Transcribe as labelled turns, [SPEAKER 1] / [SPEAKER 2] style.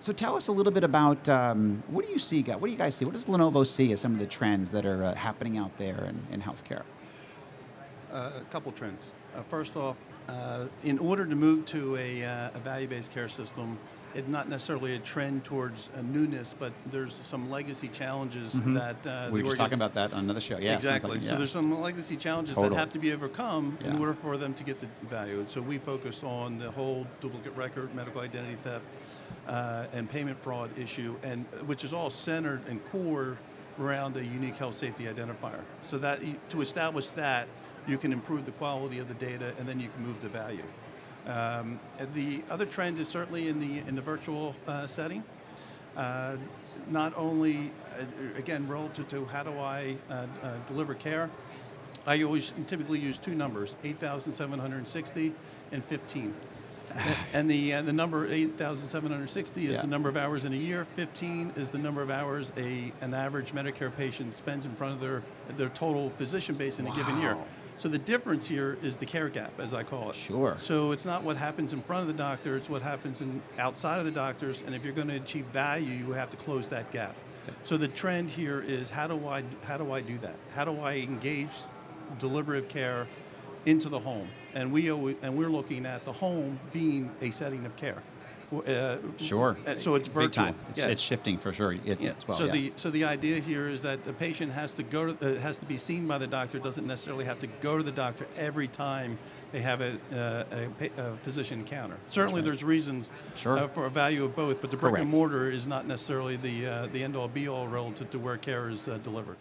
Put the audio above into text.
[SPEAKER 1] So tell us a little bit about what do you see, what do you guys see? What does Lenovo see as some of the trends that are happening out there in healthcare?
[SPEAKER 2] A couple trends. First off, in order to move to a value-based care system, it's not necessarily a trend towards a newness, but there's some legacy challenges that
[SPEAKER 1] We were just talking about that on another show. Yeah,
[SPEAKER 2] exactly.
[SPEAKER 1] Like, yeah.
[SPEAKER 2] So there's some legacy challenges that have to be overcome in order for them to get the value. And so we focus on the whole duplicate record, medical identity theft, and payment fraud issue, and which is all centered and core around a unique health safety identifier. So that to establish that, you can improve the quality of the data, and then you can move the value. The other trend is certainly in the virtual setting. Not only, again, relative to how do I deliver care, I always typically use two numbers, 8,760 and 15. And the number 8,760 is the number of hours in a year. 15 is the number of hours an average Medicare patient spends in front of their total physician base in a given year. So the difference here is the care gap, as I call it.
[SPEAKER 1] Sure.
[SPEAKER 2] So it's not what happens in front of the doctor, it's what happens outside of the doctors, and if you're going to achieve value, you have to close that gap. Okay. So the trend here is how do I do that? How do I engage delivery of care into the home? And we're looking at the home being a setting of care.
[SPEAKER 1] Sure.
[SPEAKER 2] So it's virtual.
[SPEAKER 1] Big time. It's shifting for sure. As well,
[SPEAKER 2] so the idea here is that the patient has to be seen by the doctor. Doesn't necessarily have to go to the doctor every time they have a physician encounter. Certainly, there's reasons for a value of both, but the brick and mortar is not necessarily the end all be all relative to where care is delivered.